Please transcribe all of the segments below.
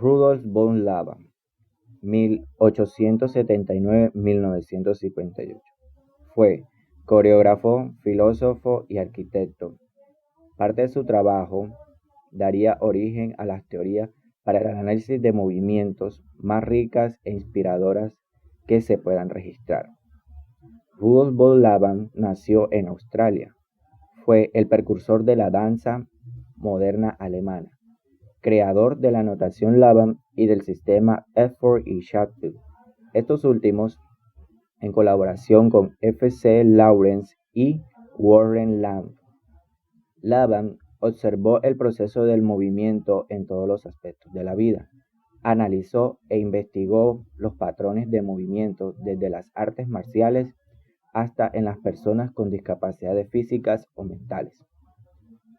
Rudolf von Laban, 1879-1958. Fue coreógrafo, filósofo y arquitecto. Parte de su trabajo daría origen a las teorías para el análisis de movimientos más ricas e inspiradoras que se puedan registrar. Rudolf von Laban nació en Australia. Fue el precursor de la danza moderna alemana, creador de la notación Laban y del sistema Effort y Shuttle. Estos últimos en colaboración con F. C. Lawrence y Warren Lamb. Laban observó el proceso del movimiento en todos los aspectos de la vida. Analizó e investigó los patrones de movimiento desde las artes marciales hasta en las personas con discapacidades físicas o mentales.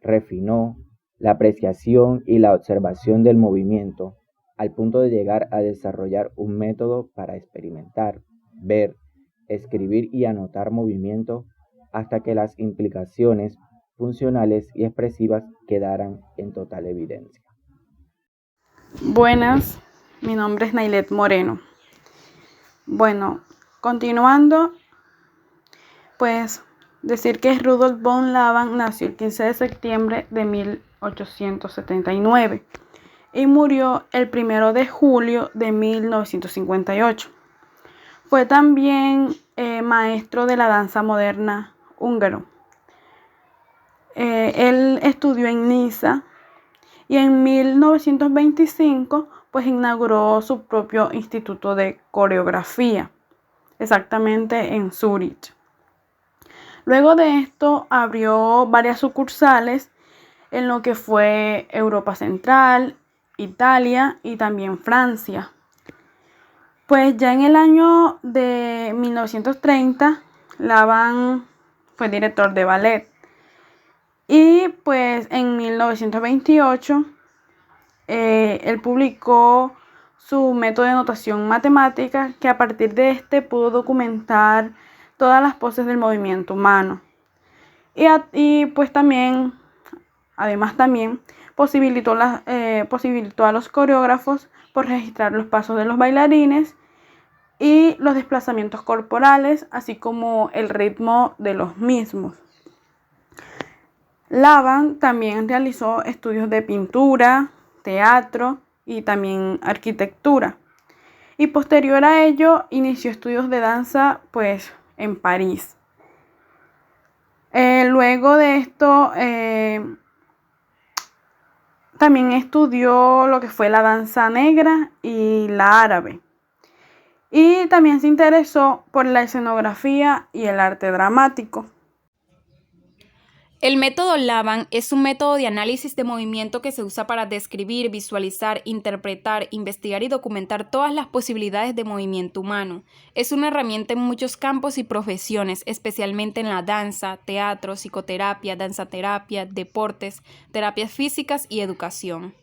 Refinó la apreciación y la observación del movimiento al punto de llegar a desarrollar un método para experimentar, ver, escribir y anotar movimiento hasta que las implicaciones funcionales y expresivas quedaran en total evidencia. Buenas, mi nombre es Nailet Moreno. Bueno, continuando, pues decir que Rudolf von Laban nació el 15 de septiembre de 1879 y murió el 1 de julio de 1958. Fue también maestro de la danza moderna húngaro. Él estudió en Niza y en 1925 pues inauguró su propio instituto de coreografía, exactamente en Zúrich. Luego de esto abrió varias sucursales en lo que fue Europa Central, Italia y también Francia. Pues ya en el año de 1930, Laban fue director de ballet. Y pues en 1928, él publicó su método de notación matemática, que a partir de este pudo documentar todas las poses del movimiento humano. Y pues también, además también, posibilitó a los coreógrafos por registrar los pasos de los bailarines y los desplazamientos corporales, así como el ritmo de los mismos. Laban también realizó estudios de pintura, teatro y también arquitectura. Y posterior a ello inició estudios de danza pues en París. Luego de esto también estudió lo que fue la danza negra y la árabe. Y también se interesó por la escenografía y el arte dramático. El método Laban es un método de análisis de movimiento que se usa para describir, visualizar, interpretar, investigar y documentar todas las posibilidades de movimiento humano. Es una herramienta en muchos campos y profesiones, especialmente en la danza, teatro, psicoterapia, danzaterapia, deportes, terapias físicas y educación.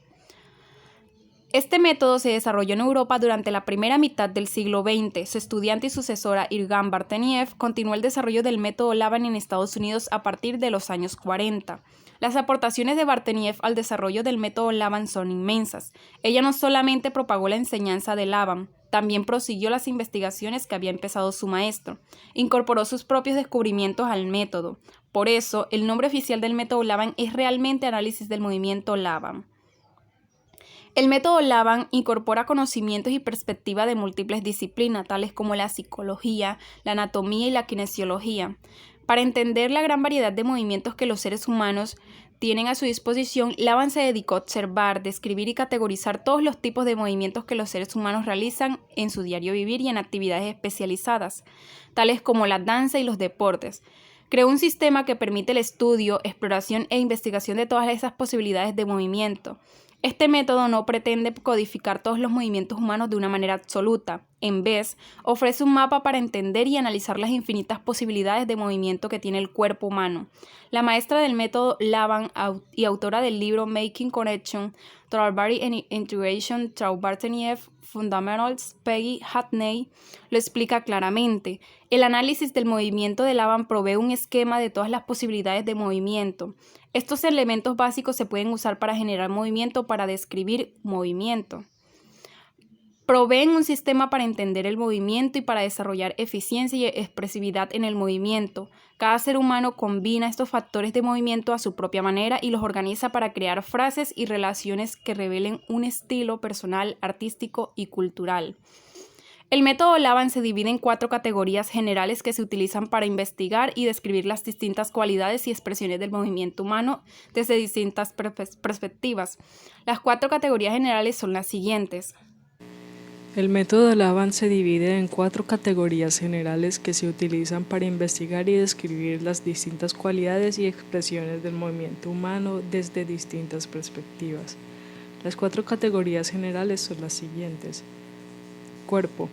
Este método se desarrolló en Europa durante la primera mitad del siglo XX. Su estudiante y sucesora Irgán Barteniev continuó el desarrollo del método Laban en Estados Unidos a partir de los años 40. Las aportaciones de Barteniev al desarrollo del método Laban son inmensas. Ella no solamente propagó la enseñanza de Laban, también prosiguió las investigaciones que había empezado su maestro. Incorporó sus propios descubrimientos al método. Por eso, el nombre oficial del método Laban es realmente análisis del movimiento Laban. El método Laban incorpora conocimientos y perspectiva de múltiples disciplinas, tales como la psicología, la anatomía y la kinesiología. Para entender la gran variedad de movimientos que los seres humanos tienen a su disposición, Laban se dedicó a observar, describir y categorizar todos los tipos de movimientos que los seres humanos realizan en su diario vivir y en actividades especializadas, tales como la danza y los deportes. Creó un sistema que permite el estudio, exploración e investigación de todas esas posibilidades de movimiento. Este método no pretende codificar todos los movimientos humanos de una manera absoluta. En vez, ofrece un mapa para entender y analizar las infinitas posibilidades de movimiento que tiene el cuerpo humano. La maestra del método Laban y autora del libro Making Connection, Body and Integration through Barteniev Fundamentals, Peggy Hatney, lo explica claramente. El análisis del movimiento de Laban provee un esquema de todas las posibilidades de movimiento. Estos elementos básicos se pueden usar para generar movimiento, para describir movimiento. Proveen un sistema para entender el movimiento y para desarrollar eficiencia y expresividad en el movimiento. Cada ser humano combina estos factores de movimiento a su propia manera y los organiza para crear frases y relaciones que revelen un estilo personal, artístico y cultural. El método Laban se divide en 4 categorías generales que se utilizan para investigar y describir las distintas cualidades y expresiones del movimiento humano desde distintas perspectivas. Las 4 categorías generales son las siguientes. El método Laban se divide en 4 categorías generales que se utilizan para investigar y describir las distintas cualidades y expresiones del movimiento humano desde distintas perspectivas. Las 4 categorías generales son las siguientes. Cuerpo.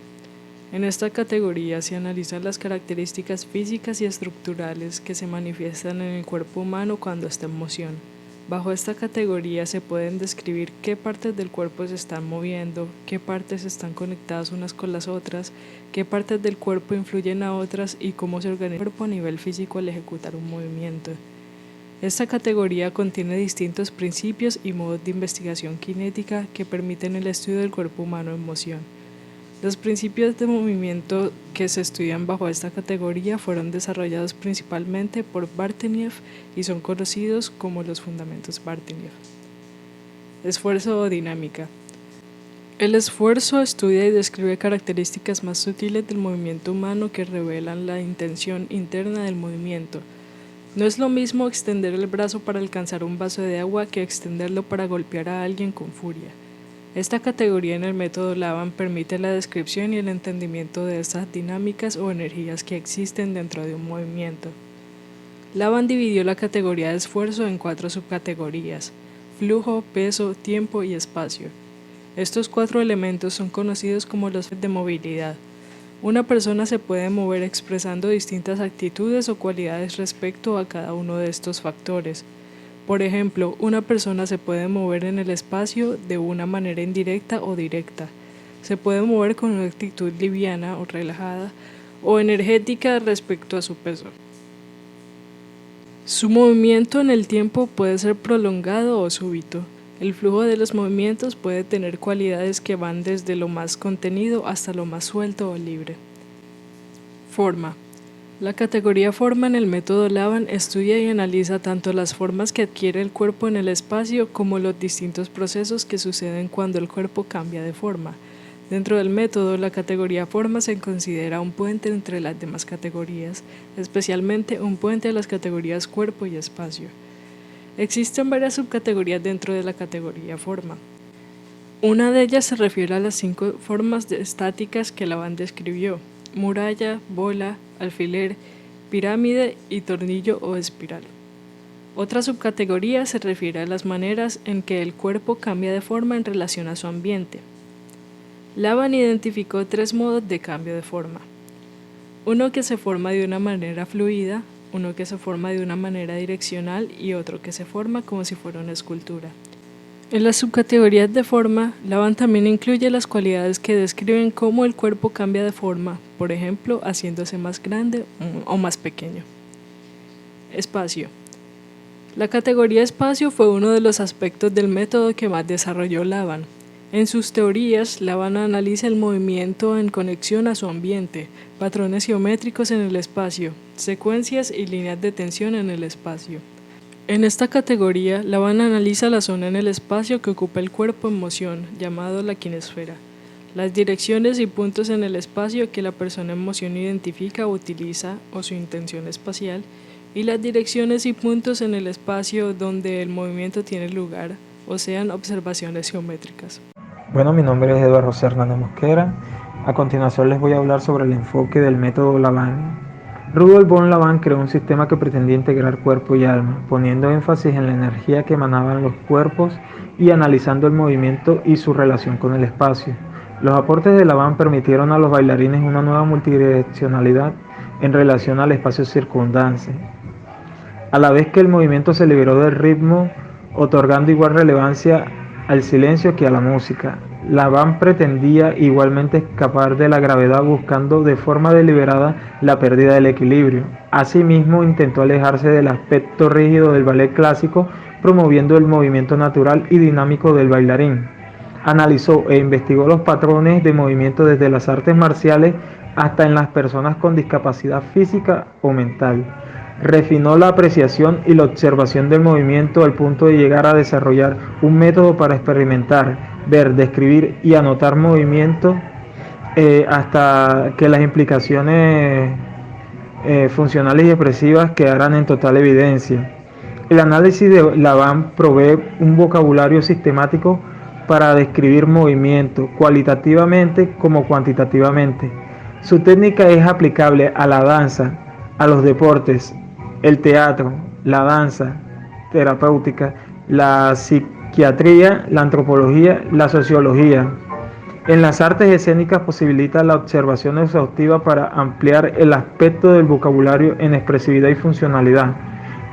En esta categoría se analizan las características físicas y estructurales que se manifiestan en el cuerpo humano cuando está en moción. Bajo esta categoría se pueden describir qué partes del cuerpo se están moviendo, qué partes están conectadas unas con las otras, qué partes del cuerpo influyen a otras y cómo se organiza el cuerpo a nivel físico al ejecutar un movimiento. Esta categoría contiene distintos principios y modos de investigación cinética que permiten el estudio del cuerpo humano en moción. Los principios de movimiento que se estudian bajo esta categoría fueron desarrollados principalmente por Barteniev y son conocidos como los fundamentos Barteniev. Esfuerzo o dinámica. El esfuerzo estudia y describe características más sutiles del movimiento humano que revelan la intención interna del movimiento. No es lo mismo extender el brazo para alcanzar un vaso de agua que extenderlo para golpear a alguien con furia. Esta categoría en el método Laban permite la descripción y el entendimiento de estas dinámicas o energías que existen dentro de un movimiento. Laban dividió la categoría de esfuerzo en 4 subcategorías: flujo, peso, tiempo y espacio. Estos 4 elementos son conocidos como los de movilidad. Una persona se puede mover expresando distintas actitudes o cualidades respecto a cada uno de estos factores. Por ejemplo, una persona se puede mover en el espacio de una manera indirecta o directa. Se puede mover con una actitud liviana o relajada o energética respecto a su peso. Su movimiento en el tiempo puede ser prolongado o súbito. El flujo de los movimientos puede tener cualidades que van desde lo más contenido hasta lo más suelto o libre. Forma. La categoría forma en el método Laban estudia y analiza tanto las formas que adquiere el cuerpo en el espacio como los distintos procesos que suceden cuando el cuerpo cambia de forma. Dentro del método, la categoría forma se considera un puente entre las demás categorías, especialmente un puente a las categorías cuerpo y espacio. Existen varias subcategorías dentro de la categoría forma. Una de ellas se refiere a las 5 formas estáticas que Laban describió: muralla, bola, alfiler, pirámide y tornillo o espiral. Otra subcategoría se refiere a las maneras en que el cuerpo cambia de forma en relación a su ambiente. Laban identificó 3 modos de cambio de forma: uno que se forma de una manera fluida, uno que se forma de una manera direccional y otro que se forma como si fuera una escultura. En las subcategorías de forma, Laban también incluye las cualidades que describen cómo el cuerpo cambia de forma, por ejemplo, haciéndose más grande o más pequeño. Espacio. La categoría espacio fue uno de los aspectos del método que más desarrolló Laban. En sus teorías, Laban analiza el movimiento en conexión a su ambiente, patrones geométricos en el espacio, secuencias y líneas de tensión en el espacio. En esta categoría, Laban analiza la zona en el espacio que ocupa el cuerpo en moción, llamado la quinesfera, las direcciones y puntos en el espacio que la persona en moción identifica o utiliza o su intención espacial, y las direcciones y puntos en el espacio donde el movimiento tiene lugar, o sean observaciones geométricas. Bueno, mi nombre es Eduardo José Hernández Mosquera. A continuación les voy a hablar sobre el enfoque del método Laban. Rudolf von Laban creó un sistema que pretendía integrar cuerpo y alma, poniendo énfasis en la energía que emanaban los cuerpos y analizando el movimiento y su relación con el espacio. Los aportes de Laban permitieron a los bailarines una nueva multidireccionalidad en relación al espacio circundante, a la vez que el movimiento se liberó del ritmo, otorgando igual relevancia al silencio que a la música. Laban pretendía igualmente escapar de la gravedad buscando de forma deliberada la pérdida del equilibrio. Asimismo, intentó alejarse del aspecto rígido del ballet clásico, promoviendo el movimiento natural y dinámico del bailarín. Analizó e investigó los patrones de movimiento desde las artes marciales hasta en las personas con discapacidad física o mental. Refinó la apreciación y la observación del movimiento al punto de llegar a desarrollar un método para experimentar, ver, describir y anotar movimientos hasta que las implicaciones funcionales y expresivas quedaran en total evidencia. El análisis de Laván provee un vocabulario sistemático para describir movimiento, cualitativamente como cuantitativamente. Su técnica es aplicable a la danza, a los deportes, el teatro, la danza terapéutica, la psiquiatría, la antropología, la sociología. En las artes escénicas posibilita la observación exhaustiva para ampliar el aspecto del vocabulario en expresividad y funcionalidad.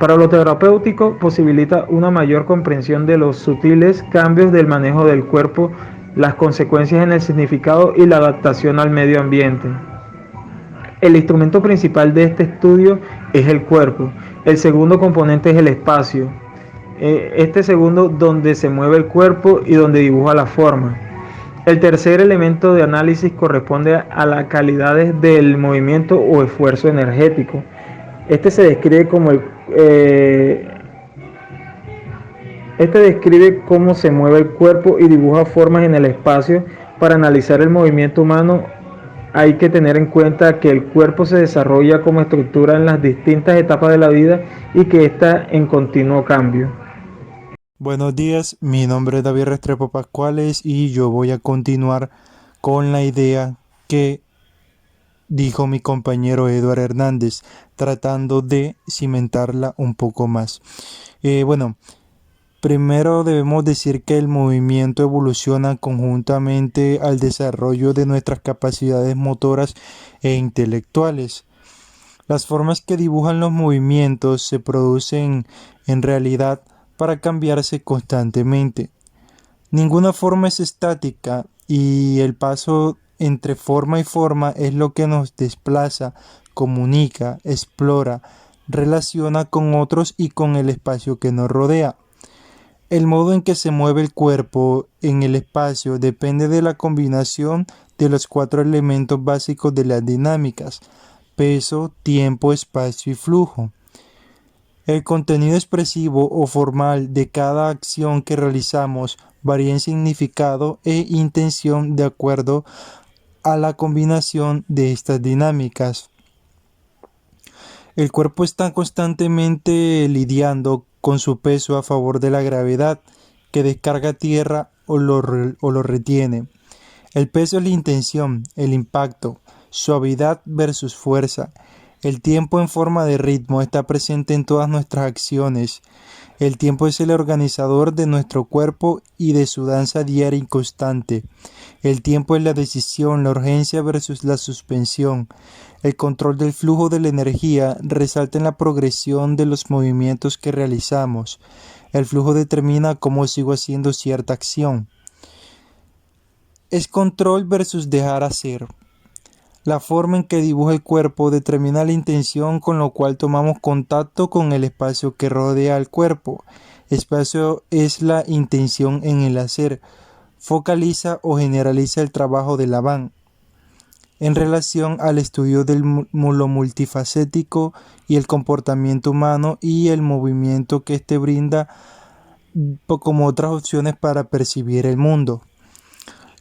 Para lo terapéutico posibilita una mayor comprensión de los sutiles cambios del manejo del cuerpo, las consecuencias en el significado y la adaptación al medio ambiente. El instrumento principal de este estudio es el cuerpo. El segundo componente es el espacio. Este segundo donde se mueve el cuerpo y donde dibuja la forma. El tercer elemento de análisis corresponde a las calidades del movimiento o esfuerzo energético. Este describe cómo se mueve el cuerpo y dibuja formas en el espacio. Para analizar el movimiento humano hay que tener en cuenta que el cuerpo se desarrolla como estructura en las distintas etapas de la vida y que está en continuo cambio. Buenos días, mi nombre es David Restrepo Pascuales y yo voy a continuar con la idea que dijo mi compañero Eduardo Hernández, tratando de cimentarla un poco más. Primero debemos decir que el movimiento evoluciona conjuntamente al desarrollo de nuestras capacidades motoras e intelectuales. Las formas que dibujan los movimientos se producen en realidad para cambiarse constantemente. Ninguna forma es estática y el paso entre forma y forma es lo que nos desplaza, comunica, explora, relaciona con otros y con el espacio que nos rodea. El modo en que se mueve el cuerpo en el espacio depende de la combinación de los 4 elementos básicos de las dinámicas: peso, tiempo, espacio y flujo. El contenido expresivo o formal de cada acción que realizamos varía en significado e intención de acuerdo a la combinación de estas dinámicas. El cuerpo está constantemente lidiando con su peso a favor de la gravedad que descarga tierra o lo retiene. El peso es la intención, el impacto, suavidad versus fuerza. El tiempo en forma de ritmo está presente en todas nuestras acciones. El tiempo es el organizador de nuestro cuerpo y de su danza diaria y constante. El tiempo es la decisión, la urgencia versus la suspensión. El control del flujo de la energía resalta en la progresión de los movimientos que realizamos. El flujo determina cómo sigo haciendo cierta acción. Es control versus dejar hacer. La forma en que dibuja el cuerpo determina la intención con lo cual tomamos contacto con el espacio que rodea al cuerpo. Espacio es la intención en el hacer. Focaliza o generaliza el trabajo de Laván en relación al estudio del lo multifacético y el comportamiento humano y el movimiento que éste brinda como otras opciones para percibir el mundo.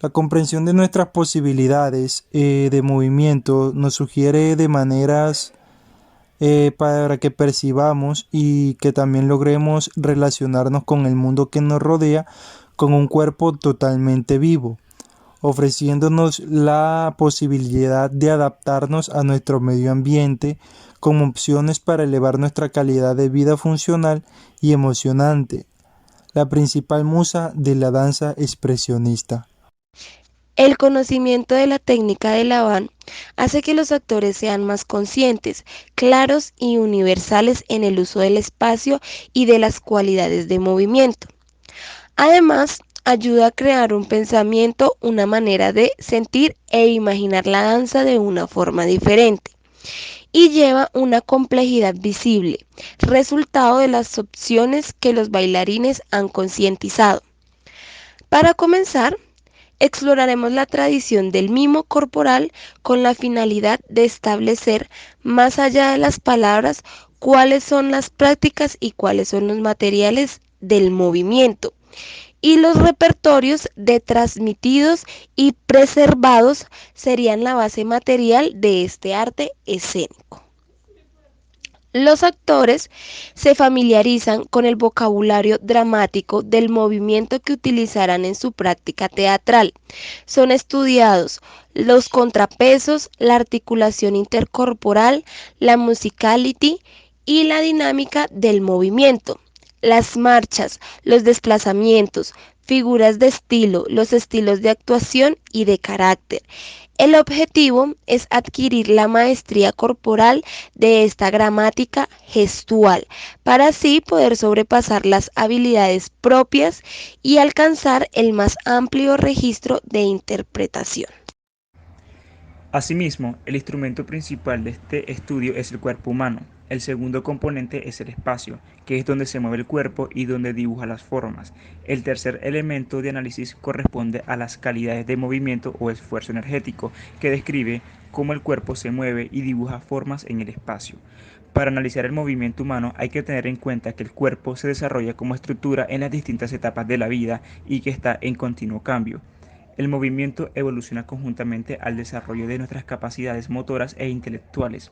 La comprensión de nuestras posibilidades de movimiento nos sugiere de maneras para que percibamos y que también logremos relacionarnos con el mundo que nos rodea con un cuerpo totalmente vivo, ofreciéndonos la posibilidad de adaptarnos a nuestro medio ambiente como opciones para elevar nuestra calidad de vida funcional y emocionante, la principal musa de la danza expresionista. El conocimiento de la técnica de Laván hace que los actores sean más conscientes, claros y universales en el uso del espacio y de las cualidades de movimiento. Además, ayuda a crear un pensamiento, una manera de sentir e imaginar la danza de una forma diferente. Y lleva una complejidad visible, resultado de las opciones que los bailarines han concientizado. Para comenzar, exploraremos la tradición del mimo corporal con la finalidad de establecer, más allá de las palabras, cuáles son las prácticas y cuáles son los materiales del movimiento y los repertorios de transmitidos y preservados serían la base material de este arte escénico. Los actores se familiarizan con el vocabulario dramático del movimiento que utilizarán en su práctica teatral. Son estudiados los contrapesos, la articulación intercorporal, la musicality y la dinámica del movimiento. Las marchas, los desplazamientos, figuras de estilo, los estilos de actuación y de carácter. El objetivo es adquirir la maestría corporal de esta gramática gestual, para así poder sobrepasar las habilidades propias y alcanzar el más amplio registro de interpretación. Asimismo, el instrumento principal de este estudio es el cuerpo humano. El segundo componente es el espacio, que es donde se mueve el cuerpo y donde dibuja las formas. El tercer elemento de análisis corresponde a las calidades de movimiento o esfuerzo energético, que describe cómo el cuerpo se mueve y dibuja formas en el espacio. Para analizar el movimiento humano hay que tener en cuenta que el cuerpo se desarrolla como estructura en las distintas etapas de la vida y que está en continuo cambio. El movimiento evoluciona conjuntamente al desarrollo de nuestras capacidades motoras e intelectuales,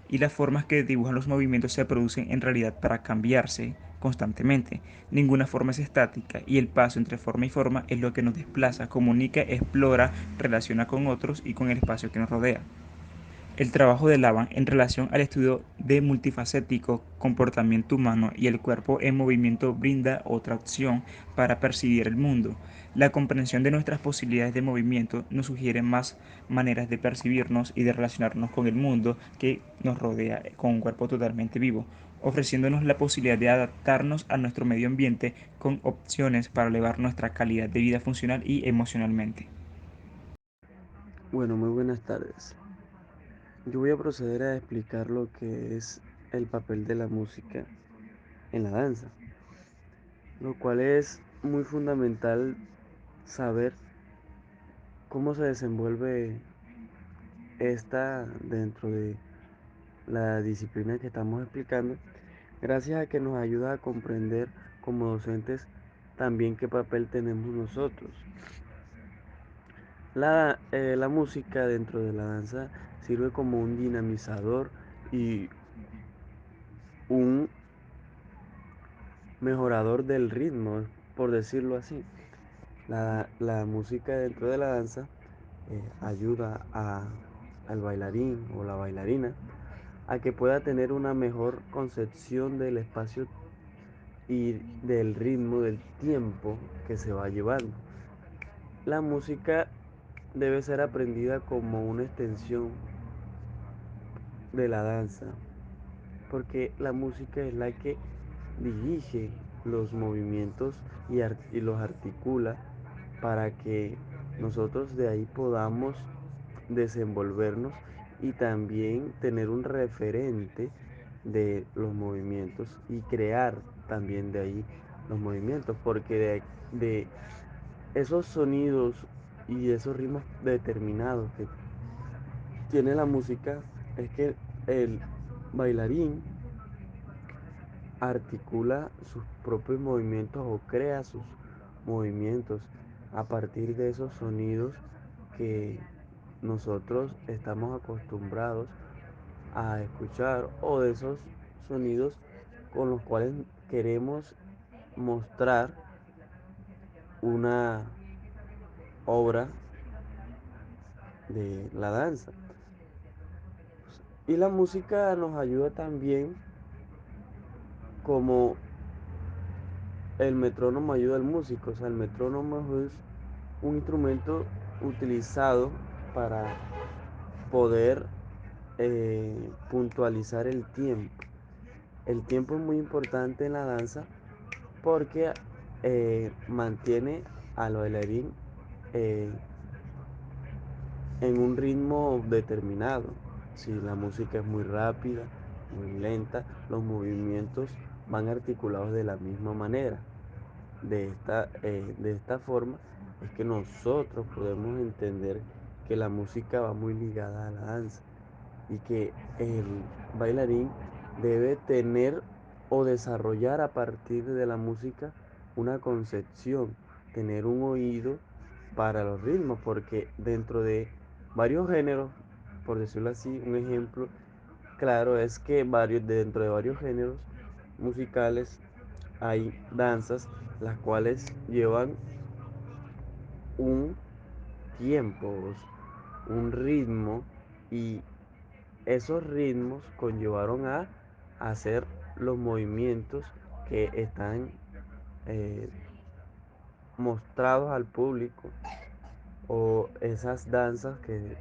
y las formas que dibujan los movimientos se producen en realidad para cambiarse constantemente. Ninguna forma es estática y el paso entre forma y forma es lo que nos desplaza, comunica, explora, relaciona con otros y con el espacio que nos rodea. El trabajo de Laban en relación al estudio de multifacético comportamiento humano y el cuerpo en movimiento brinda otra opción para percibir el mundo. La comprensión de nuestras posibilidades de movimiento nos sugiere más maneras de percibirnos y de relacionarnos con el mundo que nos rodea con un cuerpo totalmente vivo, ofreciéndonos la posibilidad de adaptarnos a nuestro medio ambiente con opciones para elevar nuestra calidad de vida funcional y emocionalmente. Bueno, muy buenas tardes. Yo voy a proceder a explicar lo que es el papel de la música en la danza, lo cual es muy fundamental saber cómo se desenvuelve esta dentro de la disciplina que estamos explicando, gracias a que nos ayuda a comprender como docentes también qué papel tenemos nosotros. La música dentro de la danza sirve como un dinamizador y un mejorador del ritmo, por decirlo así. La música dentro de la danza ayuda al bailarín o la bailarina a que pueda tener una mejor concepción del espacio y del ritmo, del tiempo que se va llevando. La música debe ser aprendida como una extensión de la danza, porque la música es la que dirige los movimientos y los articula para que nosotros de ahí podamos desenvolvernos y también tener un referente de los movimientos y crear también de ahí los movimientos, porque de esos sonidos y esos ritmos determinados que tiene la música es que el bailarín articula sus propios movimientos o crea sus movimientos a partir de esos sonidos que nosotros estamos acostumbrados a escuchar o de esos sonidos con los cuales queremos mostrar una obra de la danza. Y la música nos ayuda también como el metrónomo ayuda al músico. O sea, el metrónomo es un instrumento utilizado para poder puntualizar el tiempo. El tiempo es muy importante en la danza porque mantiene al bailarín eh, en un ritmo determinado. Si la música es muy rápida, muy lenta, los movimientos van articulados de la misma manera. de esta forma es que nosotros podemos entender que la música va muy ligada a la danza y que el bailarín debe tener o desarrollar a partir de la música una concepción, tener un oído para los ritmos, porque dentro de varios géneros, por decirlo así, un ejemplo claro es que dentro de varios géneros musicales hay danzas las cuales llevan un tiempo, un ritmo, y esos ritmos conllevaron a hacer los movimientos que están eh, mostrados al público, o esas danzas que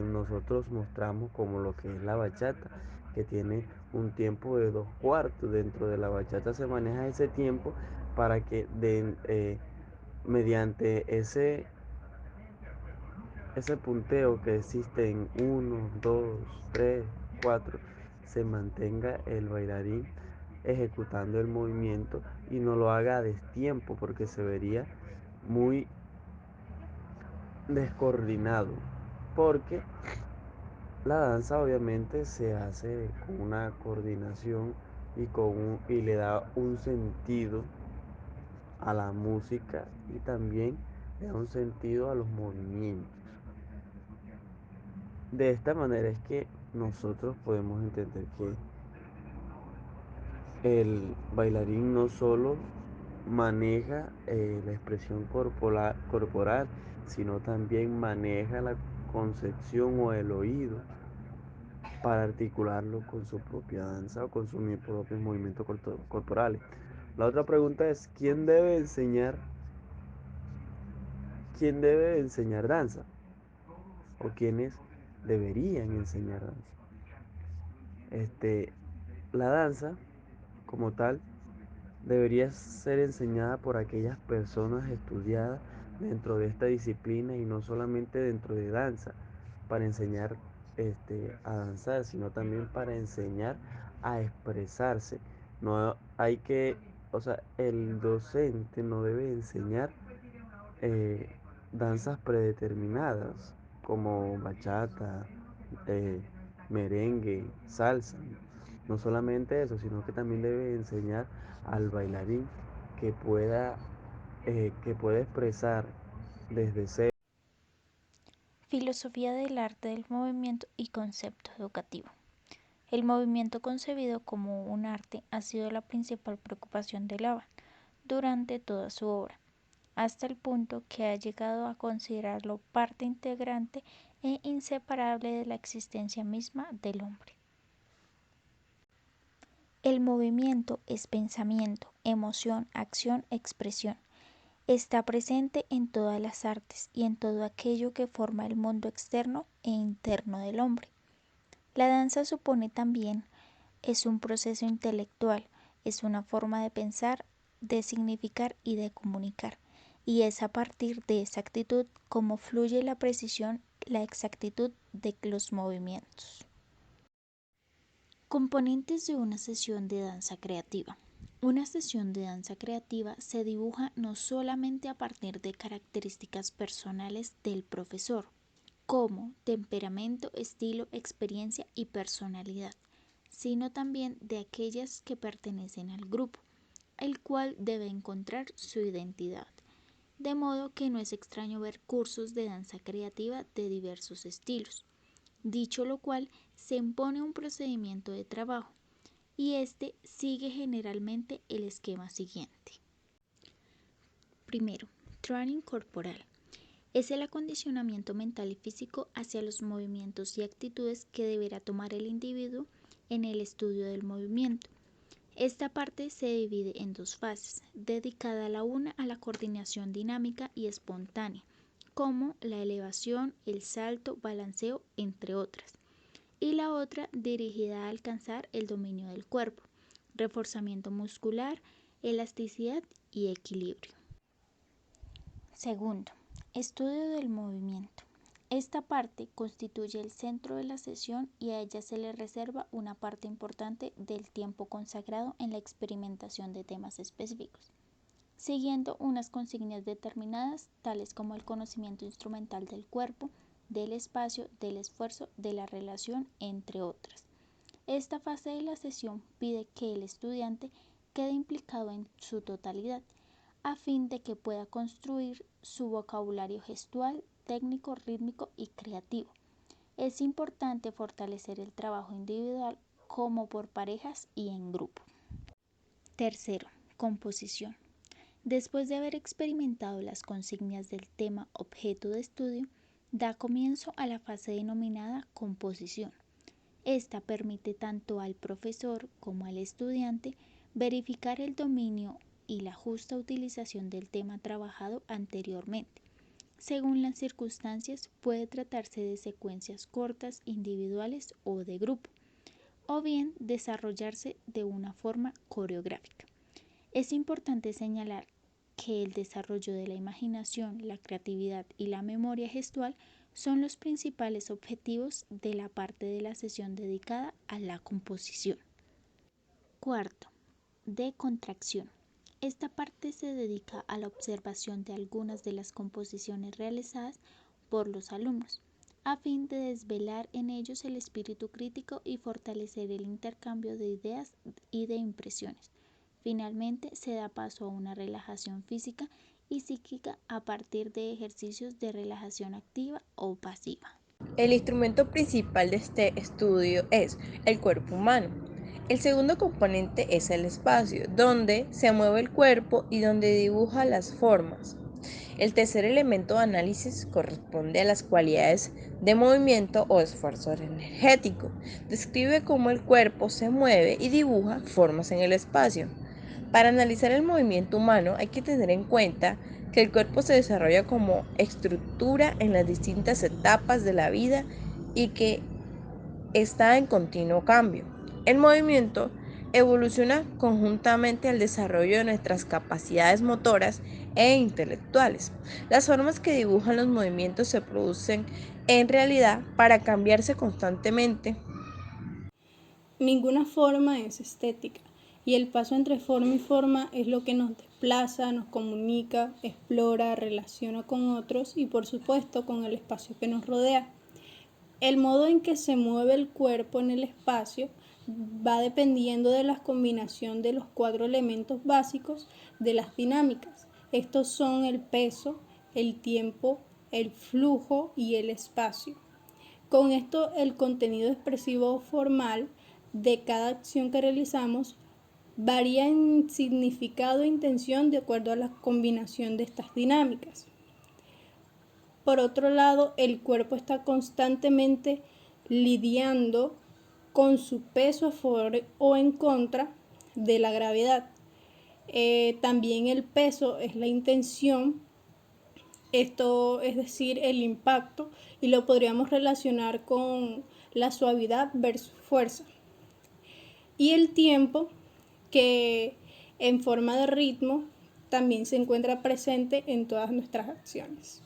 nosotros mostramos como lo que es la bachata, que tiene un tiempo de 2/4. Dentro de la bachata se maneja ese tiempo para que mediante ese punteo que existe en 1, 2, 3, 4, se mantenga el bailarín ejecutando el movimiento y no lo haga a destiempo, porque se vería muy descoordinado, porque la danza obviamente se hace con una coordinación y le da un sentido a la música, y también le da un sentido a los movimientos. De esta manera es que nosotros podemos entender que el bailarín no solo maneja la expresión corporal, sino también maneja la concepción o el oído para articularlo con su propia danza o con sus propios movimientos corporales. La otra pregunta es, quién debe enseñar danza? ¿O quiénes deberían enseñar danza? La danza, como tal, debería ser enseñada por aquellas personas estudiadas dentro de esta disciplina, y no solamente dentro de danza, para enseñar a danzar, sino también para enseñar a expresarse. No hay que, o sea, el docente no debe enseñar eh, danzas predeterminadas como bachata, eh, merengue, salsa. No solamente eso, sino que también debe enseñar al bailarín que pueda expresar desde cero. Filosofía del arte del movimiento y concepto educativo. El movimiento concebido como un arte ha sido la principal preocupación de Laban durante toda su obra, hasta el punto que ha llegado a considerarlo parte integrante e inseparable de la existencia misma del hombre. El movimiento es pensamiento, emoción, acción, expresión. Está presente en todas las artes y en todo aquello que forma el mundo externo e interno del hombre. La danza supone también es un proceso intelectual, es una forma de pensar, de significar y de comunicar. Y es a partir de esa actitud como fluye la precisión, la exactitud de los movimientos. Componentes de una sesión de danza creativa. Una sesión de danza creativa se dibuja no solamente a partir de características personales del profesor, como temperamento, estilo, experiencia y personalidad, sino también de aquellas que pertenecen al grupo, el cual debe encontrar su identidad. De modo que no es extraño ver cursos de danza creativa de diversos estilos. Dicho lo cual, se impone un procedimiento de trabajo, y este sigue generalmente el esquema siguiente. Primero, training corporal. Es el acondicionamiento mental y físico hacia los movimientos y actitudes que deberá tomar el individuo en el estudio del movimiento. Esta parte se divide en dos fases, dedicada a la una a la coordinación dinámica y espontánea, como la elevación, el salto, balanceo, entre otras, y la otra dirigida a alcanzar el dominio del cuerpo, reforzamiento muscular, elasticidad y equilibrio. Segundo, estudio del movimiento. Esta parte constituye el centro de la sesión y a ella se le reserva una parte importante del tiempo consagrado en la experimentación de temas específicos. siguiendo unas consignas determinadas, tales como el conocimiento instrumental del cuerpo, del espacio, del esfuerzo, de la relación, entre otras. Esta fase de la sesión pide que el estudiante quede implicado en su totalidad, a fin de que pueda construir su vocabulario gestual, técnico, rítmico y creativo. Es importante fortalecer el trabajo individual como por parejas y en grupo. Tercero, composición. Después de haber experimentado las consignas del tema objeto de estudio, da comienzo a la fase denominada composición. Esta permite tanto al profesor como al estudiante verificar el dominio y la justa utilización del tema trabajado anteriormente. Según las circunstancias, puede tratarse de secuencias cortas, individuales o de grupo, o bien desarrollarse de una forma coreográfica. Es importante señalar que el desarrollo de la imaginación, la creatividad y la memoria gestual son los principales objetivos de la parte de la sesión dedicada a la composición. Cuarto, decontracción. Esta parte se dedica a la observación de algunas de las composiciones realizadas por los alumnos, a fin de desvelar en ellos el espíritu crítico y fortalecer el intercambio de ideas y de impresiones. Finalmente, se da paso a una relajación física y psíquica a partir de ejercicios de relajación activa o pasiva. El instrumento principal de este estudio es el cuerpo humano. El segundo componente es el espacio, donde se mueve el cuerpo y donde dibuja las formas. El tercer elemento de análisis corresponde a las cualidades de movimiento o esfuerzo energético. Describe cómo el cuerpo se mueve y dibuja formas en el espacio. Para analizar el movimiento humano hay que tener en cuenta que el cuerpo se desarrolla como estructura en las distintas etapas de la vida y que está en continuo cambio. El movimiento evoluciona conjuntamente al desarrollo de nuestras capacidades motoras e intelectuales. Las formas que dibujan los movimientos se producen en realidad para cambiarse constantemente. Ninguna forma es estética, y el paso entre forma y forma es lo que nos desplaza, nos comunica, explora, relaciona con otros y por supuesto con el espacio que nos rodea. El modo en que se mueve el cuerpo en el espacio va dependiendo de la combinación de los 4 elementos básicos de las dinámicas. Estos son el peso, el tiempo, el flujo y el espacio. Con esto, el contenido expresivo formal de cada acción que realizamos varía en significado e intención de acuerdo a la combinación de estas dinámicas. Por otro lado, el cuerpo está constantemente lidiando con su peso a favor o en contra de la gravedad. También el peso es la intención, esto es decir, el impacto, y lo podríamos relacionar con la suavidad versus fuerza. Y el tiempo, que en forma de ritmo también se encuentra presente en todas nuestras acciones.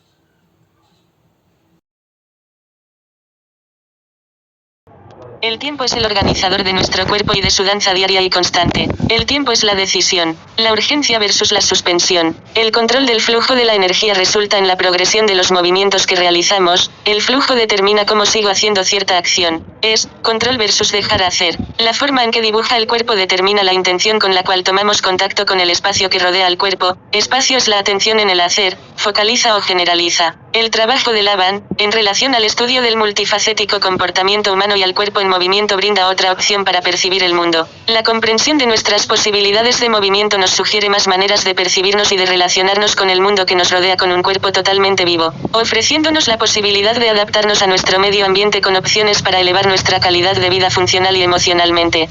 El tiempo es el organizador de nuestro cuerpo y de su danza diaria y constante. El tiempo es la decisión, la urgencia versus la suspensión. El control del flujo de la energía resulta en la progresión de los movimientos que realizamos. El flujo determina cómo sigo haciendo cierta acción. Es control versus dejar hacer. La forma en que dibuja el cuerpo determina la intención con la cual tomamos contacto con el espacio que rodea al cuerpo. Espacio es la atención en el hacer, focaliza o generaliza. El trabajo de Laban, en relación al estudio del multifacético comportamiento humano y al cuerpo en movimiento, brinda otra opción para percibir el mundo. La comprensión de nuestras posibilidades de movimiento nos sugiere más maneras de percibirnos y de relacionarnos con el mundo que nos rodea con un cuerpo totalmente vivo, ofreciéndonos la posibilidad de adaptarnos a nuestro medio ambiente con opciones para elevar nuestra calidad de vida funcional y emocionalmente.